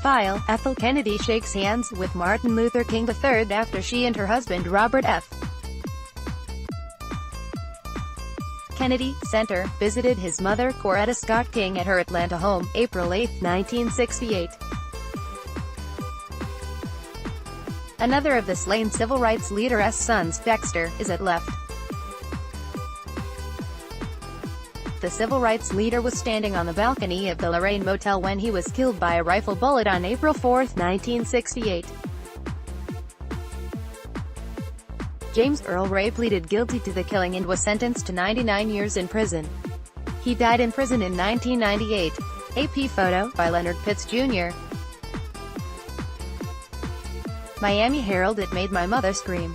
file, Ethel Kennedy shakes hands with Martin Luther King III after she and her husband Robert F. Kennedy, Center, visited his mother Coretta Scott King at her Atlanta home, April 8, 1968. Another of the slain civil rights leader's sons, Dexter, is at left. The civil rights leader was standing on the balcony of the Lorraine Motel when he was killed by a rifle bullet on April 4, 1968. James Earl Ray pleaded guilty to the killing and was sentenced to 99 years in prison. He died in prison in 1998. AP photo, by Leonard Pitts, Jr. Miami Herald. It made my mother scream.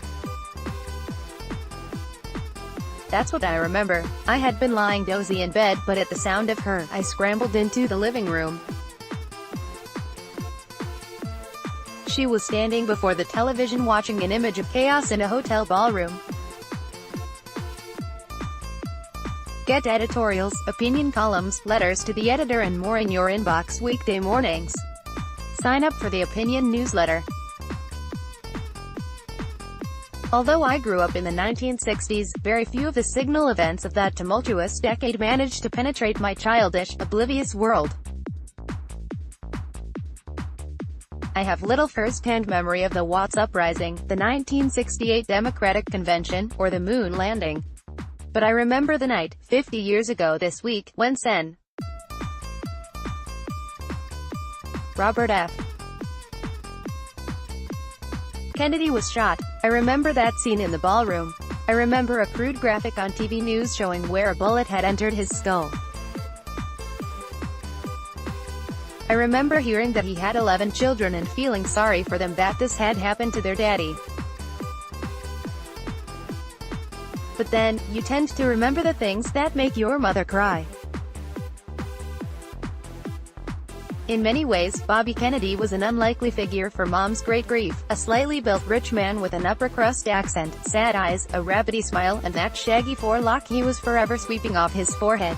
That's what I remember. I had been lying dozy in bed, but at the sound of her, I scrambled into the living room. She was standing before the television watching an image of chaos in a hotel ballroom. Get editorials, opinion columns, letters to the editor and more in your inbox weekday mornings. Sign up for the Opinion newsletter. Although I grew up in the 1960s, very few of the signal events of that tumultuous decade managed to penetrate my childish, oblivious world. I have little first-hand memory of the Watts Uprising, the 1968 Democratic Convention, or the moon landing. But I remember the night, 50 years ago this week, when Sen. Robert F. Kennedy was shot. I remember that scene in the ballroom. I remember a crude graphic on TV news showing where a bullet had entered his skull. I remember hearing that he had 11 children and feeling sorry for them that this had happened to their daddy. But then, you tend to remember the things that make your mother cry. In many ways, Bobby Kennedy was an unlikely figure for Mom's great grief, a slightly built rich man with an upper-crust accent, sad eyes, a rabbity smile, and that shaggy forelock he was forever sweeping off his forehead.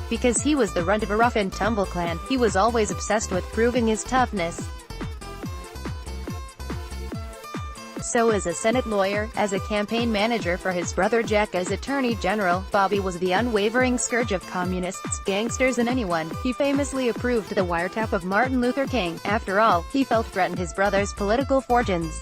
Because he was the runt of a rough-and-tumble clan, he was always obsessed with proving his toughness. So as a Senate lawyer, as a campaign manager for his brother Jack, as Attorney General, Bobby was the unwavering scourge of communists, gangsters and anyone. He famously approved the wiretap of Martin Luther King. After all, he felt threatened his brother's political fortunes.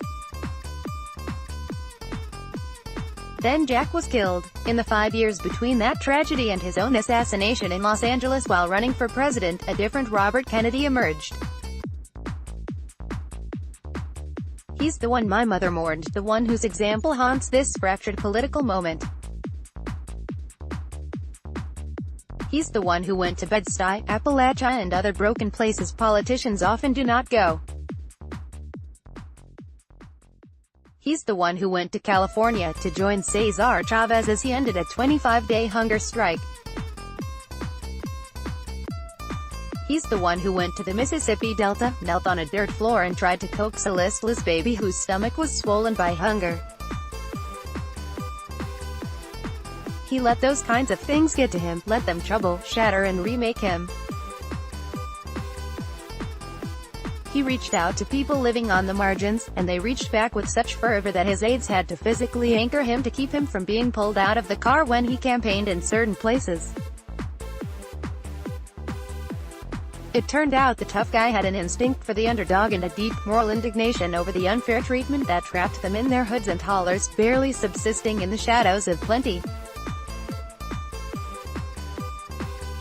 Then Jack was killed. In the 5 years between that tragedy and his own assassination in Los Angeles while running for president, a different Robert Kennedy emerged. He's the one my mother mourned, the one whose example haunts this fractured political moment. He's the one who went to Bed-Stuy, Appalachia and other broken places politicians often do not go. He's the one who went to California to join Cesar Chavez as he ended a 25-day hunger strike. He's the one who went to the Mississippi Delta, knelt on a dirt floor and tried to coax a listless baby whose stomach was swollen by hunger. He let those kinds of things get to him, let them trouble, shatter and remake him. He reached out to people living on the margins, and they reached back with such fervor that his aides had to physically anchor him to keep him from being pulled out of the car when he campaigned in certain places. It turned out the tough guy had an instinct for the underdog and a deep, moral indignation over the unfair treatment that trapped them in their hoods and hollers, barely subsisting in the shadows of plenty.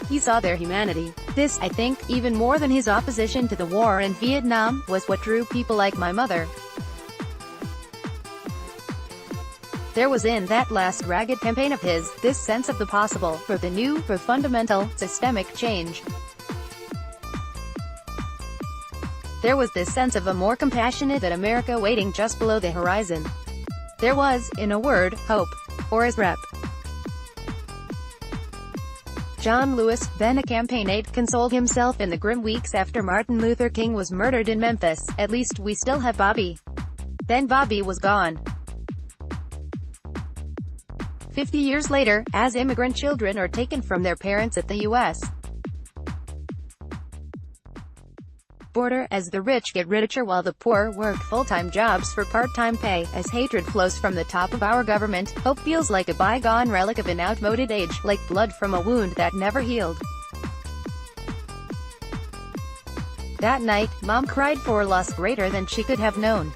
He saw their humanity. This, I think, even more than his opposition to the war in Vietnam, was what drew people like my mother. There was in that last ragged campaign of his, this sense of the possible, for the new, for fundamental, systemic change. There was this sense of a more compassionate America waiting just below the horizon. There was, in a word, hope. Or as Rep. John Lewis, then a campaign aide, consoled himself in the grim weeks after Martin Luther King was murdered in Memphis, "At least we still have Bobby." Then Bobby was gone. 50 years later, as immigrant children are taken from their parents at the U.S. border, as the rich get richer while the poor work full-time jobs for part-time pay. As hatred flows from the top of our government, hope feels like a bygone relic of an outmoded age, like blood from a wound that never healed. That night, Mom cried for loss greater than she could have known.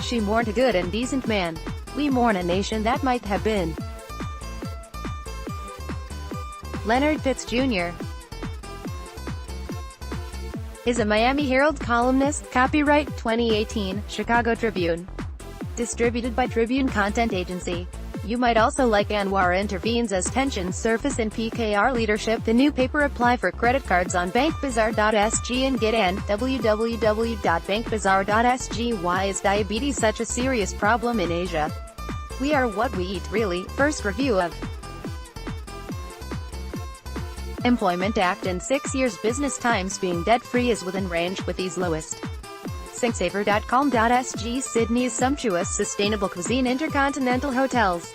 She mourned a good and decent man. We mourn a nation that might have been. Leonard Pitts Jr. is a Miami Herald columnist. Copyright 2018, Chicago Tribune. Distributed by Tribune Content Agency. You might also like Anwar intervenes as tensions surface in PKR leadership. The new paper. Apply for credit cards on bankbazaar.sg and get an www.bankbazaar.sg. Why is diabetes such a serious problem in Asia? We are what we eat, really. First review of Employment Act in 6 years. Business times. Being debt-free is within range, with these lowest. Singsaver.com.sg. Sydney's sumptuous sustainable cuisine. Intercontinental hotels.